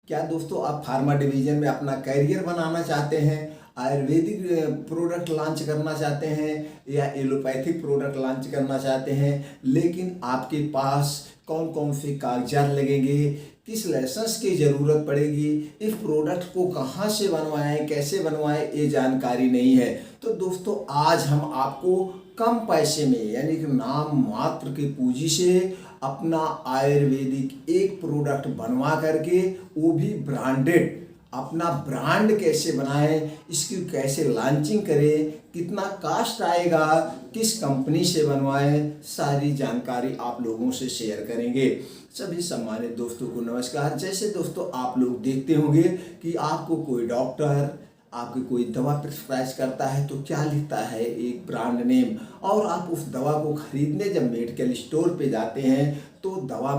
क्या दोस्तों आप फार्मा डिवीजन में अपना कैरियर बनाना चाहते हैं, आयुर्वेदिक प्रोडक्ट लॉन्च करना चाहते हैं या एलोपैथिक प्रोडक्ट लॉन्च करना चाहते हैं, लेकिन आपके पास कौन कौन से कागजात लगेंगे, किस लाइसेंस की ज़रूरत पड़ेगी, इस प्रोडक्ट को कहाँ से बनवाएं, कैसे बनवाएं, ये जानकारी नहीं है। तो दोस्तों आज हम आपको कम पैसे में यानी कि नाम मात्र की पूंजी से अपना आयुर्वेदिक एक प्रोडक्ट बनवा करके, वो भी ब्रांडेड, अपना ब्रांड कैसे बनाएं, इसकी कैसे लॉन्चिंग करें, कितना कास्ट आएगा, किस कंपनी से बनवाएं, सारी जानकारी आप लोगों से शेयर करेंगे। सभी सम्मानित दोस्तों को नमस्कार। जैसे दोस्तों आप लोग देखते होंगे कि आपको कोई डॉक्टर आपकी कोई दवा प्रिस्क्राइब करता है तो क्या लिखता है, एक ब्रांड नेम, और आप उस दवा को खरीदने जब मेडिकल स्टोर पे जाते हैं तो दवा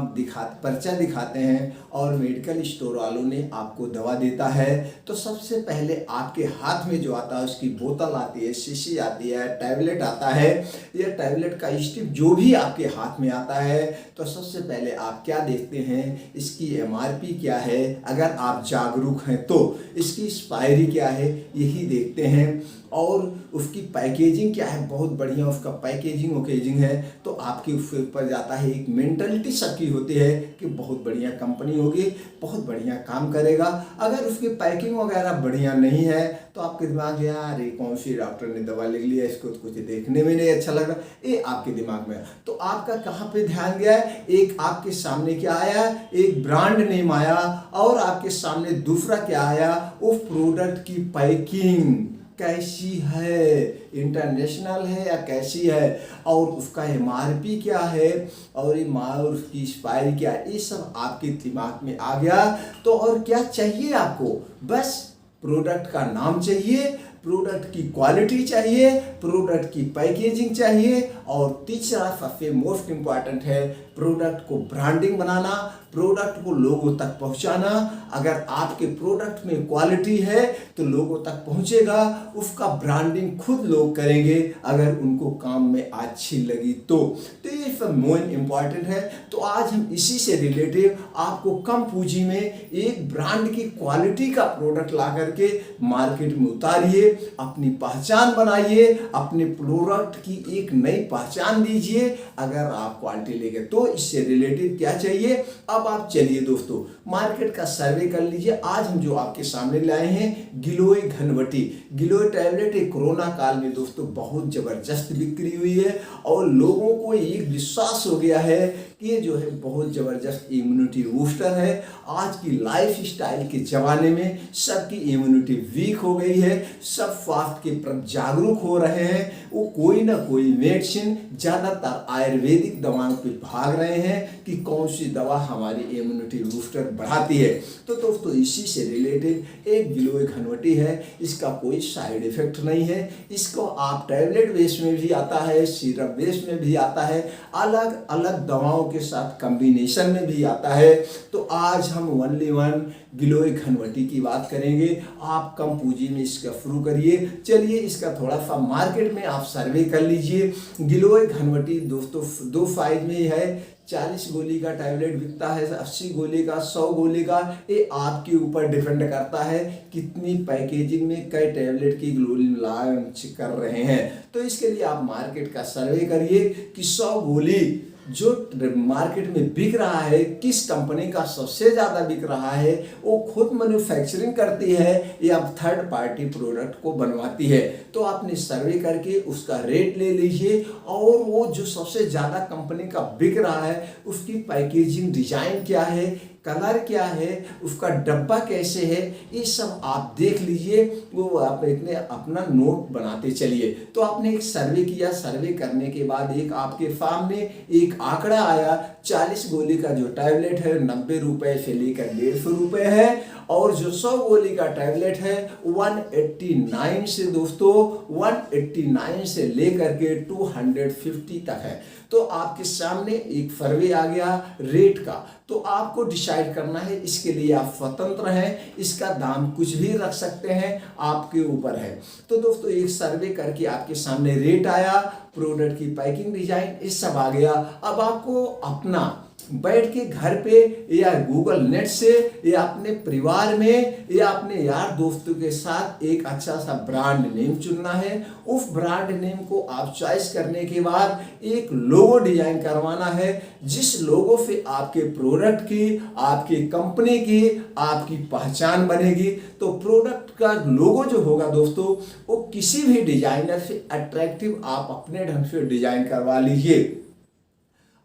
पर्चा दिखाते हैं और मेडिकल स्टोर वालों ने आपको दवा देता है तो सबसे पहले आपके हाथ में जो आता है उसकी बोतल आती है, शीशी आती है, टैबलेट आता है, यह टैबलेट का स्ट्रिप जो भी आपके हाथ में आता है तो सबसे पहले आप क्या देखते हैं, इसकी एमआरपी क्या है, अगर आप जागरूक हैं तो इसकी एक्सपायरी क्या है यही देखते हैं, और उसकी पैकेजिंग क्या है, बहुत बढ़िया उसका पैकेजिंग है तो आपके उसके ऊपर जाता है एक मेंटलिटी सबकी होती है कि बहुत बढ़िया कंपनी होगी, बहुत बढ़िया काम करेगा। अगर उसकी पैकिंग वगैरह बढ़िया नहीं है तो आपके दिमाग में यार ये कौन सी डॉक्टर ने दवा लिख लिया, इसको तो कुछ देखने में नहीं अच्छा लग रहा, ये आपके दिमाग में। तो आपका कहाँ पे ध्यान गया है, एक आपके सामने क्या आया, एक ब्रांड नेम आया, और आपके सामने दूसरा क्या आया, उस प्रोडक्ट की पैकिंग कैसी है, इंटरनेशनल है या कैसी है, और उसका एमआरपी क्या है, और उसकी एक्सपायरी क्या है, ये सब आपके दिमाग में आ गया। तो और क्या चाहिए आपको, बस प्रोडक्ट का नाम चाहिए, प्रोडक्ट की क्वालिटी चाहिए, प्रोडक्ट की पैकेजिंग चाहिए, और तीसरा सबसे मोस्ट इम्पॉर्टेंट है प्रोडक्ट को ब्रांडिंग बनाना, प्रोडक्ट को लोगों तक पहुंचाना। अगर आपके प्रोडक्ट में क्वालिटी है तो लोगों तक पहुंचेगा, उसका ब्रांडिंग खुद लोग करेंगे अगर उनको काम में अच्छी लगी तो ये सब मोस्ट इम्पॉर्टेंट है। तो आज हम इसी से रिलेटेड आपको कम पूंजी में एक ब्रांड की क्वालिटी का प्रोडक्ट ला करके मार्केट में उतारिए, अपनी पहचान बनाइए, अपने प्रोडक्ट की एक नई पहचान दीजिए। अगर आप क्वालिटी लेंगे तो इससे रिलेटेड क्या चाहिए, अब आप चलिए दोस्तों मार्केट का सर्वे कर लीजिए। आज हम जो आपके सामने लाए हैं गिलोय घनवटी, गिलोय टैबलेट एक कोरोना काल में दोस्तों बहुत जबरदस्त बिक्री हुई है और लोगों को एक विश्वास हो गया है कि ये जो है बहुत जबरदस्त इम्यूनिटी बूस्टर है। आज की लाइफ स्टाइल के जमाने में सबकी इम्यूनिटी वीक हो गई है, सब स्वास्थ्य के प्रति जागरूक हो रहे हैं, वो कोई ना कोई मेडिसिन, ज़्यादातर आयुर्वेदिक दवाओं पे भाग रहे हैं कि कौन सी दवा हमारी इम्यूनिटी बूस्टर बढ़ाती है। तो दोस्तों इसी से रिलेटेड एक गिलोय घनवटी है, इसका कोई साइड इफेक्ट नहीं है, इसको आप टैबलेट बेस में भी आता है, सिरप बेस में भी आता है, अलग अलग दवाओं के साथ कॉम्बिनेशन में भी आता है। तो आज हम ओनली वन गिलोय घनवटी की बात करेंगे। आप कम पूंजी में इसका शुरू करिए। चलिए इसका थोड़ा सा मार्केट में आप सर्वे कर लीजिए। गिलोय घनवटी दोस्तों दो साइज में है, 40 गोली का टैबलेट बिकता है, 80 गोली का, 100 गोली का, ये आपके ऊपर डिपेंड करता है कितनी पैकेजिंग में कई टैबलेट की गोली लॉन्च कर रहे हैं। तो इसके लिए आप मार्केट का सर्वे करिए कि 100 गोली जो मार्केट में बिक रहा है, किस कंपनी का सबसे ज़्यादा बिक रहा है, वो खुद मैन्युफैक्चरिंग करती है या थर्ड पार्टी प्रोडक्ट को बनवाती है। तो आपने सर्वे करके उसका रेट ले लीजिए, और वो जो सबसे ज़्यादा कंपनी का बिक रहा है उसकी पैकेजिंग डिजाइन क्या है, कलर क्या है, उसका डब्बा कैसे है, ये सब आप देख लीजिए। वो आप अपना नोट बनाते चलिए। तो आपने एक सर्वे किया, सर्वे करने के बाद एक आपके सामने एक आंकड़ा आया, 40 गोली का जो टैबलेट है 90 रुपए से लेकर 150 रुपए है, और जो 100 गोली का टैबलेट है 189 से दोस्तों 189 से लेकर के 250 तक है। तो आपके सामने एक सर्वे आ गया रेट का, तो आपको डिसाइड करना है। इसके लिए आप स्वतंत्र हैं, इसका दाम कुछ भी रख सकते हैं, आपके ऊपर है। तो दोस्तों एक सर्वे करके आपके सामने रेट आया, प्रोडक्ट की पैकिंग डिजाइन, इस सब आ गया। अब आपको अपना बैठ के घर पे या गूगल नेट से या अपने परिवार में या अपने यार दोस्तों के साथ एक अच्छा सा ब्रांड नेम चुनना है। उस ब्रांड नेम को आप चॉइस करने के बाद एक लोगो डिजाइन करवाना है, जिस लोगो से आपके प्रोडक्ट की, आपकी कंपनी की, आपकी पहचान बनेगी। तो प्रोडक्ट का लोगो जो होगा दोस्तों, वो किसी भी डिजाइनर से अट्रैक्टिव आप अपने ढंग से डिजाइन करवा लीजिए।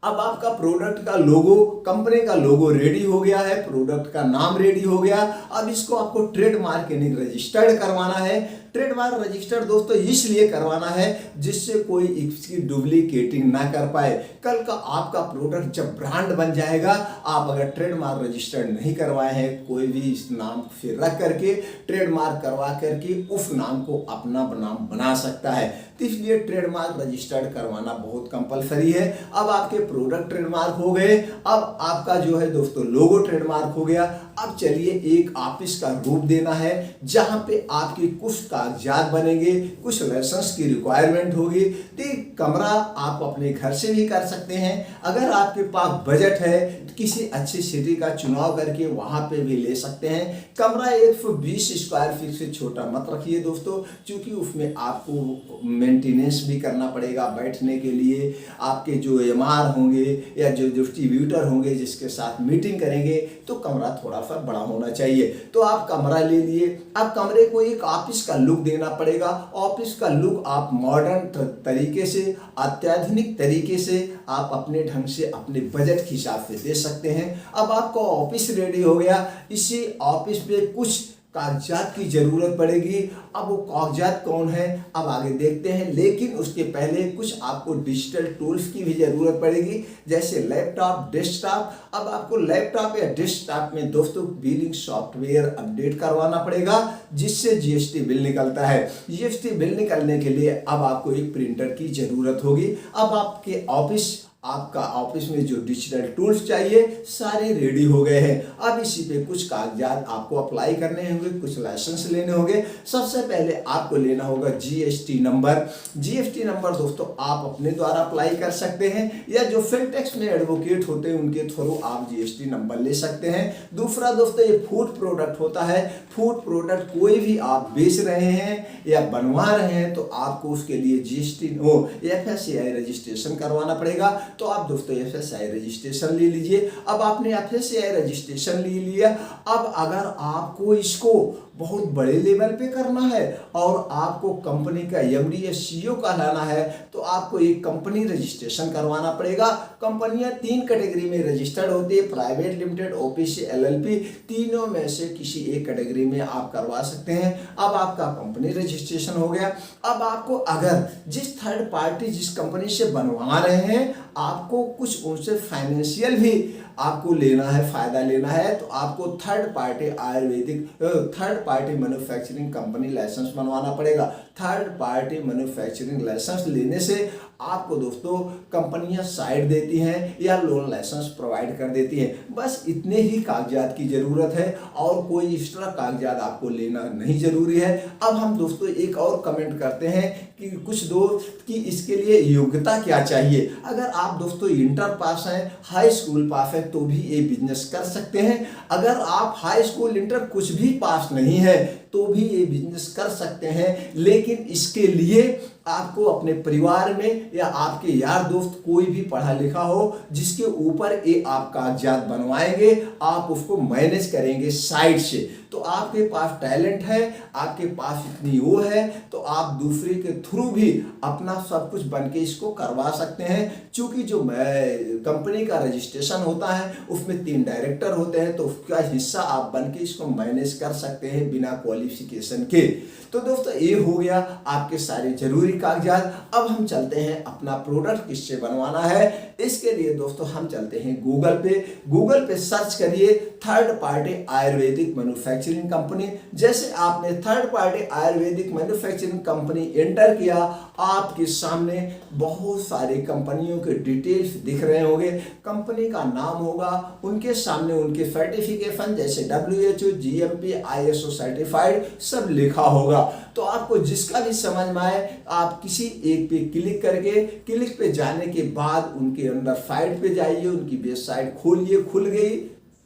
अब आपका प्रोडक्ट का लोगो, कंपनी का लोगो रेडी हो गया है, प्रोडक्ट का नाम रेडी हो गया। अब इसको आपको ट्रेडमार्क यानी रजिस्टर्ड करवाना है। ट्रेडमार्क रजिस्टर्ड दोस्तों इसलिए करवाना है जिससे कोई इसकी डुप्लीकेटिंग ना कर पाए। कल का आपका प्रोडक्ट जब ब्रांड बन जाएगा, आप अगर ट्रेडमार्क रजिस्टर्ड नहीं करवाए हैं, कोई भी इस नाम से रख करके ट्रेडमार्क करवा करके उस नाम को अपना नाम बना सकता है। तो इसलिए ट्रेडमार्क रजिस्टर्ड करवाना बहुत कंपलसरी है। अब आपके प्रोडक्ट ट्रेडमार्क हो गए, अब आपका जो है दोस्तों लोगो ट्रेडमार्क हो गया। अब चलिए एक ऑफिस का रूप देना है, जहां पे आपकी कुछ कागजात बनेंगे, कुछ लाइसेंस की रिक्वायरमेंट होगी। तो कमरा आप अपने घर से भी कर सकते हैं। अगर आपके पास बजट है तो किसी अच्छी सिटी का चुनाव करके वहां पे भी ले सकते हैं। कमरा 120 स्क्वायर फीट से छोटा मत रखिए दोस्तों, क्योंकि उसमें आपको मेंटेनेंस भी करना पड़ेगा। बैठने के लिए आपके जो एमआर होंगे या जो डिस्ट्रीब्यूटर होंगे जिसके साथ मीटिंग करेंगे, तो कमरा थोड़ा सा बड़ा होना चाहिए। तो आप कमरा ले लिए। अब कमरे को एक ऑफिस का लुक देना पड़ेगा। ऑफिस का लुक आप मॉडर्न तरीके से, अत्याधुनिक तरीके से आप अपने ढंग से, अपने बजट के हिसाब से दे सकते हैं। अब आपका ऑफिस रेडी हो गया। इसी ऑफिस पे कुछ कागजात की जरूरत पड़ेगी। अब वो कागजात कौन है, अब आगे देखते हैं। लेकिन उसके पहले कुछ आपको डिजिटल टूल्स की भी जरूरत पड़ेगी, जैसे लैपटॉप, डेस्कटॉप। अब आपको लैपटॉप या डेस्कटॉप में दोस्तों बिलिंग सॉफ्टवेयर अपडेट करवाना पड़ेगा, जिससे जीएसटी बिल निकलता है। जीएसटी बिल निकलने के लिए अब आपको एक प्रिंटर की जरूरत होगी। अब आपका ऑफिस में जो डिजिटल टूल्स चाहिए सारे रेडी हो गए हैं। अब इसी पे कुछ कागजात आपको अप्लाई करने होंगे, कुछ लाइसेंस लेने होंगे। सबसे पहले आपको लेना होगा जीएसटी नंबर। जीएसटी नंबर दोस्तों आप अपने द्वारा अप्लाई कर सकते हैं, या जो फिल टैक्स में एडवोकेट होते हैं उनके थ्रू आप जीएसटी नंबर ले सकते हैं। दूसरा दोस्तों, ये फूड प्रोडक्ट होता है। फूड प्रोडक्ट कोई भी आप बेच रहे हैं या बनवा रहे हैं तो आपको उसके लिए जीएसटी FSCI रजिस्ट्रेशन करवाना पड़ेगा। तो आप दोस्तों FSCI रजिस्ट्रेशन ले लीजिए। अब आपने FSCI रजिस्ट्रेशन ले लिया। अब अगर आपको इसको बहुत बड़े लेवल पे करना है और आपको कंपनी का MD या CEO कहलाना है, तो आपको एक कंपनी रजिस्ट्रेशन करवाना पड़ेगा। कंपनियां 3 कैटेगरी में रजिस्टर्ड होती है, प्राइवेट लिमिटेड, OPC, LLP। तीनों में से किसी एक कैटेगरी में आप करवा सकते हैं। अब आपका कंपनी रजिस्ट्रेशन हो गया। अब आपको अगर जिस थर्ड पार्टी जिस कंपनी से बनवा रहे हैं, आपको कुछ उनसे फाइनेंशियल भी आपको लेना है, फायदा लेना है, तो आपको third party manufacturing company licence बनवाना पड़ेगा। थर्ड पार्टी मैन्युफैक्चरिंग लाइसेंस लेने से आपको दोस्तों कंपनियां साइड देती हैं या लोन लाइसेंस प्रोवाइड कर देती हैं। बस इतने ही कागजात की जरूरत है और कोई एक्स्ट्रा कागजात आपको लेना नहीं जरूरी है। अब हम दोस्तों एक और कमेंट करते हैं कि कुछ दोस्त कि इसके लिए योग्यता क्या चाहिए। अगर आप दोस्तों इंटर पास हैं, हाई स्कूल पास है, तो भी ये बिजनेस कर सकते हैं। अगर आप हाई स्कूल, इंटर कुछ भी पास नहीं है तो भी ये बिजनेस कर सकते हैं। लेकिन इसके लिए आपको अपने परिवार में या आपके यार दोस्त कोई भी पढ़ा लिखा हो, जिसके ऊपर ये आप कागजात बनवाएंगे, आप उसको मैनेज करेंगे साइड से। तो आपके पास टैलेंट है, आपके पास इतनी वो है, तो आप दूसरे के थ्रू भी अपना सब कुछ बन के इसको करवा सकते हैं। क्योंकि जो कंपनी का रजिस्ट्रेशन होता है उसमें 3 डायरेक्टर होते हैं, तो उसका हिस्सा आप बन के इसको मैनेज कर सकते हैं बिना क्वालिफिकेशन के। तो दोस्तों ये हो गया आपके सारे जरूरी कागजात। अब हम चलते हैं अपना प्रोडक्ट किससे बनवाना है। इसके लिए दोस्तों हम चलते हैं गूगल पे। गूगल पे सर्च करिए third party Ayurvedic manufacturing company. जैसे आपने third party Ayurvedic manufacturing company enter किया, आपके सामने बहुत सारी कंपनियों के डिटेल्स दिख रहे होंगे। कंपनी का नाम होगा, उनके सामने उनके सर्टिफिकेशन जैसे WHO, GMP, ISO सर्टिफाइड सब लिखा होगा। तो आपको जिसका भी समझ में आए आप किसी एक पे क्लिक करके, क्लिक पे जाने के बाद उनके अंदर साइट पे जाइए, उनकी वेबसाइट खोलिए, खुल गई।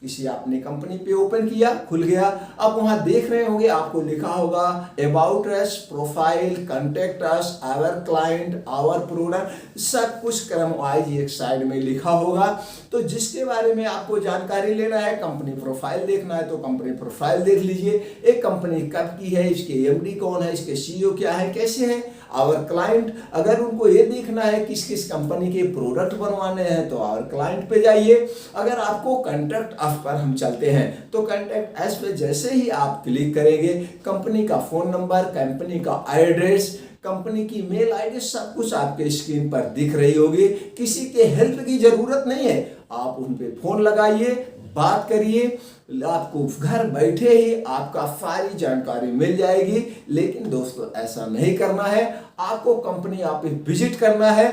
किसी आपने कंपनी पे ओपन किया, खुल गया। अब वहां देख रहे होंगे आपको लिखा होगा about us, profile, contact us, our client, our product, सब कुछ क्रम वाइज एक साइड में लिखा होगा। तो जिसके बारे में आपको जानकारी लेना है, कंपनी प्रोफाइल देखना है तो कंपनी प्रोफाइल देख लीजिए। एक कंपनी कब की है, इसके MD कौन है, इसके CEO क्या है, कैसे है। आवर क्लाइंट, अगर उनको ये देखना है किस किस कंपनी के प्रोडक्ट बनवाने हैं तो आवर क्लाइंट पे जाइए। अगर आपको कॉन्टैक्ट अस पर हम चलते हैं तो कॉन्टैक्ट अस पे जैसे ही आप क्लिक करेंगे, कंपनी का फोन नंबर, कंपनी का एड्रेस, कंपनी की मेल ID सब कुछ आपके स्क्रीन पर दिख रही होगी। किसी के हेल्प की जरूरत नहीं है, आप उन पे फोन लगाइए, बात करिए, आपको घर बैठे ही आपका सारी जानकारी मिल जाएगी। लेकिन दोस्तों ऐसा नहीं करना है, आपको कंपनी ऑफिस विजिट करना है।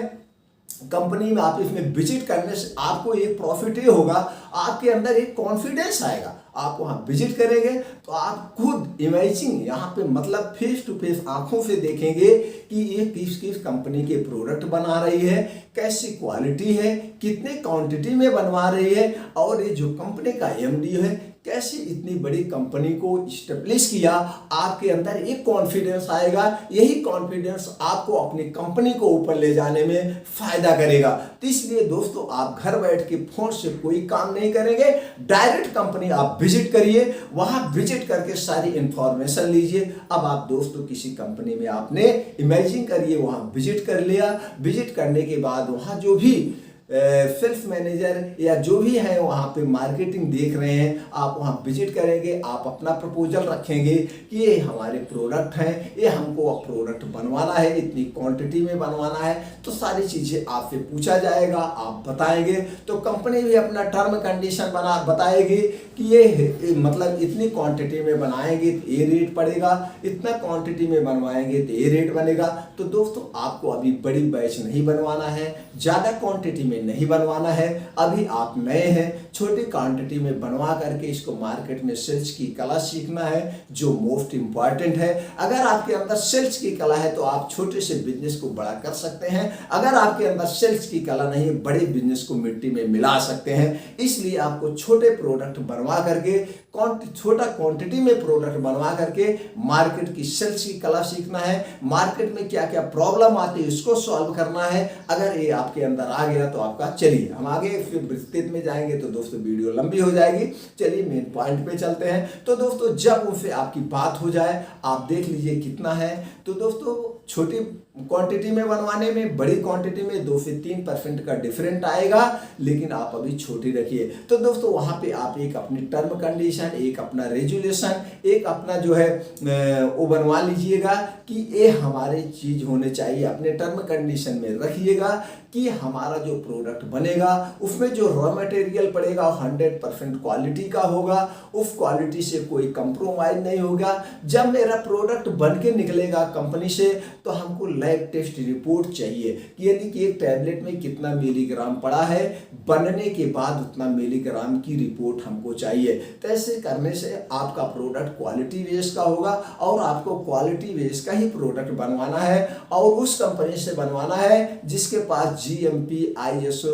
कंपनी में ऑफिस में विजिट करने से आपको एक प्रॉफिट ये होगा, आपके अंदर एक कॉन्फिडेंस आएगा। आप वहां विजिट करेंगे तो आप खुद इमेजिंग यहाँ पे मतलब फेस टू फेस आंखों से देखेंगे कि ये किस किस कंपनी के प्रोडक्ट बना रही है, कैसी क्वालिटी है, कितने क्वांटिटी में बनवा रही है, और ये जो कंपनी का MD है कैसे इतनी बड़ी कंपनी को स्टेब्लिश किया। आपके अंदर एक कॉन्फिडेंस आएगा, यही कॉन्फिडेंस आपको अपनी कंपनी को ऊपर ले जाने में फायदा करेगा। तो इसलिए दोस्तों आप घर बैठ के फोन से कोई काम नहीं करेंगे, डायरेक्ट कंपनी आप विजिट करिए, वहां विजिट करके सारी इंफॉर्मेशन लीजिए। अब आप दोस्तों किसी कंपनी में आपने इमेजिन करिए वहां विजिट कर लिया, विजिट करने के बाद वहां जो भी सेल्स मैनेजर या जो भी है वहाँ पे मार्केटिंग देख रहे हैं, आप वहाँ विजिट करेंगे, आप अपना प्रपोजल रखेंगे कि ये हमारे प्रोडक्ट हैं, ये हमको प्रोडक्ट बनवाना है, इतनी क्वांटिटी में बनवाना है। तो सारी चीज़ें आपसे पूछा जाएगा, आप बताएंगे तो कंपनी भी अपना टर्म कंडीशन बताएगी कि ये मतलब इतनी क्वांटिटी में बनाएंगे तो ये रेट पड़ेगा, इतना क्वांटिटी में बनवाएंगे तो ये रेट बनेगा। तो दोस्तों आपको अभी बड़ी बैच नहीं बनवाना है, ज़्यादा क्वांटिटी में नहीं बनवाना है। अभी आप नए हैं, छोटी क्वांटिटी में बनवा करके इसको मार्केट में सेल्स की कला सीखना है, जो मोस्ट इंपॉर्टेंट है। अगर आपके अंदर सेल्स की कला है तो आप छोटे से बिजनेस को बड़ा कर सकते हैं। अगर आपके अंदर सेल्स की कला नहीं है, बड़े बिजनेस को मिट्टी में मिला सकते हैं। इसलिए आपको छोटे प्रोडक्ट बनवा करके, छोटा क्वांटिटी में प्रोडक्ट बनवा करके मार्केट की सेल्स की कला सीखना है। मार्केट में क्या क्या प्रॉब्लम आती है उसको सॉल्व करना है। अगर ये आपके अंदर आ गया तो आपका, चलिए हम आगे फिर विस्तृत में जाएंगे तो दोस्तों वीडियो लंबी हो जाएगी। चलिए मेन पॉइंट पे चलते हैं। तो दोस्तों जब उनसे आपकी बात हो जाए, आप देख लीजिए कितना है। तो दोस्तों छोटी क्वांटिटी में बनवाने में, बड़ी क्वांटिटी में 2 से 3% का डिफरेंट आएगा, लेकिन आप अभी छोटी रखिए। तो दोस्तों वहां पे आप एक अपनी टर्म कंडीशन, एक अपना रेजुलेशन, एक अपना जो है वो बनवा लीजिएगा कि ये हमारी चीज होने चाहिए। अपने टर्म कंडीशन में रखिएगा कि हमारा जो प्रोडक्ट बनेगा उसमें जो रॉ मटेरियल पड़ेगा 100% क्वालिटी का होगा, उस क्वालिटी से कोई कंप्रोमाइज नहीं होगा। जब मेरा प्रोडक्ट बन के निकलेगा कंपनी से तो हमको लैब टेस्ट रिपोर्ट चाहिए कि यदि कि एक टैबलेट में कितना मिलीग्राम पड़ा है, बनने के बाद उतना मिलीग्राम की रिपोर्ट हमको चाहिए। तो ऐसे करने से आपका प्रोडक्ट क्वालिटी बेस का होगा और आपको क्वालिटी बेस का ही प्रोडक्ट बनवाना है और उस कंपनी से बनवाना है जिसके पास GMP, ISO,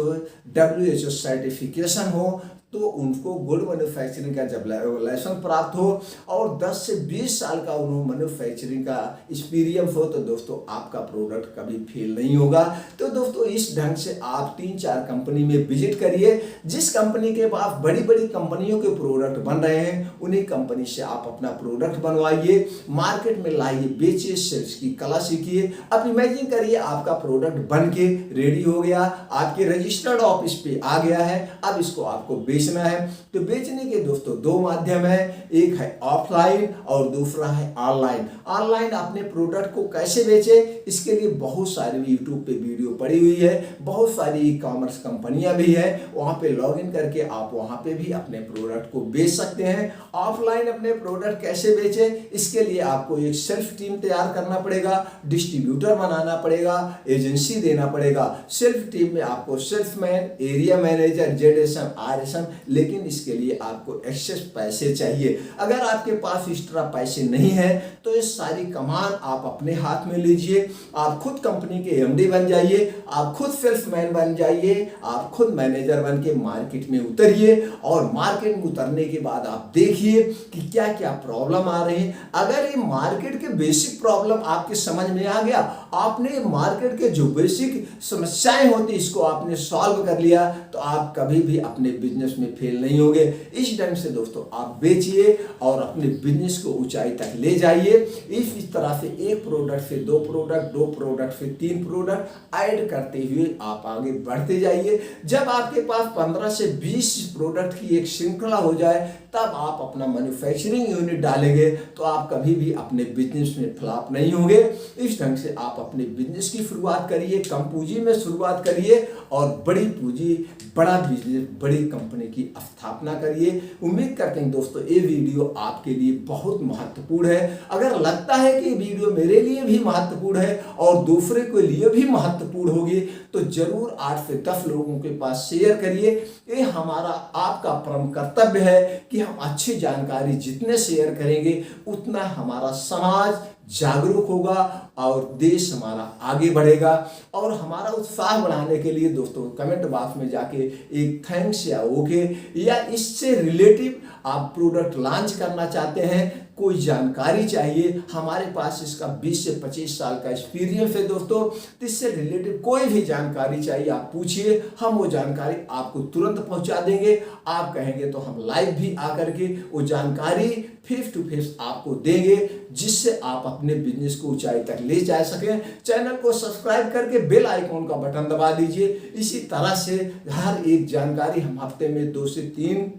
WHO सर्टिफिकेशन हो, तो उनको गुड मैन्युफैक्चरिंग का जब लाइसेंस प्राप्त हो और 10 से 20 साल का उन्होंने मैन्युफैक्चरिंग का एक्सपीरियंस हो, तो दोस्तों आपका प्रोडक्ट कभी फेल नहीं होगा। तो दोस्तों इस ढंग से आप 3-4 कंपनी में विजिट करिए। जिस कंपनी के पास बड़ी बड़ी कंपनियों के प्रोडक्ट बन रहे हैं, उन्हीं कंपनी से आप अपना प्रोडक्ट बनवाइए, मार्केट में लाइए, बेचिए, सेल्स की कला सीखिए। अब इमेजिन करिए आपका प्रोडक्ट बन के रेडी हो गया, आपके रजिस्टर्ड ऑफिस पे आ गया है। अब इसको आपको बेचना है। तो बेचने के दोस्तों दो माध्यम है, एक है ऑफलाइन और दूसरा है ऑनलाइन। ऑनलाइन अपने प्रोडक्ट को कैसे बेचे, इसके लिए बहुत सारी यूट्यूब पे वीडियो पड़ी हुई है, बहुत सारी ई कॉमर्स कंपनियां भी है, वहां पे लॉगिन करके आप वहां पे भी अपने प्रोडक्ट को बेच सकते हैं। ऑफलाइन अपने प्रोडक्ट कैसे बेचे, इसके लिए आपको एक सेल्फ टीम तैयार करना पड़ेगा, डिस्ट्रीब्यूटर बनाना पड़ेगा, एजेंसी देना पड़ेगा। सेल्फ टीम में आपको सेल्समैन, एरिया मैनेजर, जेडएसएम, आरएसएम, लेकिन इसके लिए आपको एक्सेस पैसे चाहिए। अगर आपके पास इस तरह पैसे नहीं है तो ये सारी कमान आप अपने हाथ में लीजिए, आप खुद कंपनी के एमडी बन जाइए, आप खुद सेल्समैन बन जाइए, आप खुद मैनेजर बन के मार्केट में उतरिए और मार्केट में उतरने के बाद आप देखिए कि क्या क्या प्रॉब्लम आ रही है। अगर ये मार्केट के बेसिक प्रॉब्लम आपके समझ में आ गया, आपने मार्केट के जो बेसिक समस्याएं होती इसको आपने सॉल्व कर लिया, तो आप कभी भी अपने बिजनेस में फेल नहीं होंगे। इस ढंग से दोस्तों आप बेचिए और अपने बिजनेस को ऊंचाई तक ले जाइए। इस तरह से एक प्रोडक्ट से दो प्रोडक्ट से तीन प्रोडक्ट ऐड करते हुए आप आगे बढ़ते जाइए। जब आपके पास 15 से 20 प्रोडक्ट की एक श्रृंखला हो जाए तब आप अपना मैन्युफैक्चरिंग यूनिट डालेंगे, तो आप कभी भी अपने बिजनेस में फ्लॉप नहीं होंगे। इस ढंग से आप अपने बिजनेस की शुरुआत करिए, कम पूंजी में शुरुआत करिए और बड़ी पूंजी, बड़ा बिजनेस, बड़ी कंपनी की स्थापना करिए। उम्मीद करते हैं दोस्तों ये वीडियो आपके लिए बहुत महत्वपूर्ण है। अगर लगता है कि वीडियो मेरे लिए भी महत्वपूर्ण है और दूसरे के लिए भी महत्वपूर्ण होगी तो जरूर 8 से 10 लोगों के पास शेयर करिए। ये हमारा आपका परम कर्तव्य है कि हम अच्छी जानकारी जितने शेयर करेंगे उतना हमारा समाज जागरूक होगा और देश हमारा आगे बढ़ेगा। और हमारा उत्साह बढ़ाने के लिए दोस्तों कमेंट बॉक्स में जाके एक थैंक्स या ओके या इससे रिलेटिव आप प्रोडक्ट लॉन्च करना चाहते हैं, कोई जानकारी चाहिए, हमारे पास इसका 20 से 25 साल का एक्सपीरियंस है दोस्तों, इससे रिलेटेड कोई भी जानकारी चाहिए आप पूछिए, हम वो जानकारी आपको तुरंत पहुंचा देंगे। आप कहेंगे तो हम लाइव भी आकर के वो जानकारी फेस टू फेस आपको देंगे, जिससे आप अपने बिजनेस को ऊंचाई तक ले जा सकें। चैनल को सब्सक्राइब करके बेल आइकॉन का बटन दबा दीजिए। इसी तरह से हर एक जानकारी हम हफ्ते में 2 से 3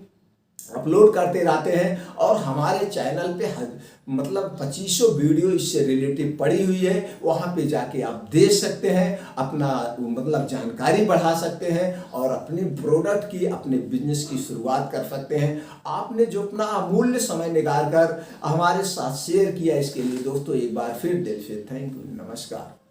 अपलोड करते रहते हैं और हमारे चैनल पे मतलब 2500 वीडियो इससे रिलेटिव पड़ी हुई है, वहाँ पे जाके आप देख सकते हैं, अपना मतलब जानकारी बढ़ा सकते हैं और अपने प्रोडक्ट की, अपने बिजनेस की शुरुआत कर सकते हैं। आपने जो अपना अमूल्य समय निकाल कर हमारे साथ शेयर किया, इसके लिए दोस्तों एक बार फिर दिल से थैंक यू, नमस्कार।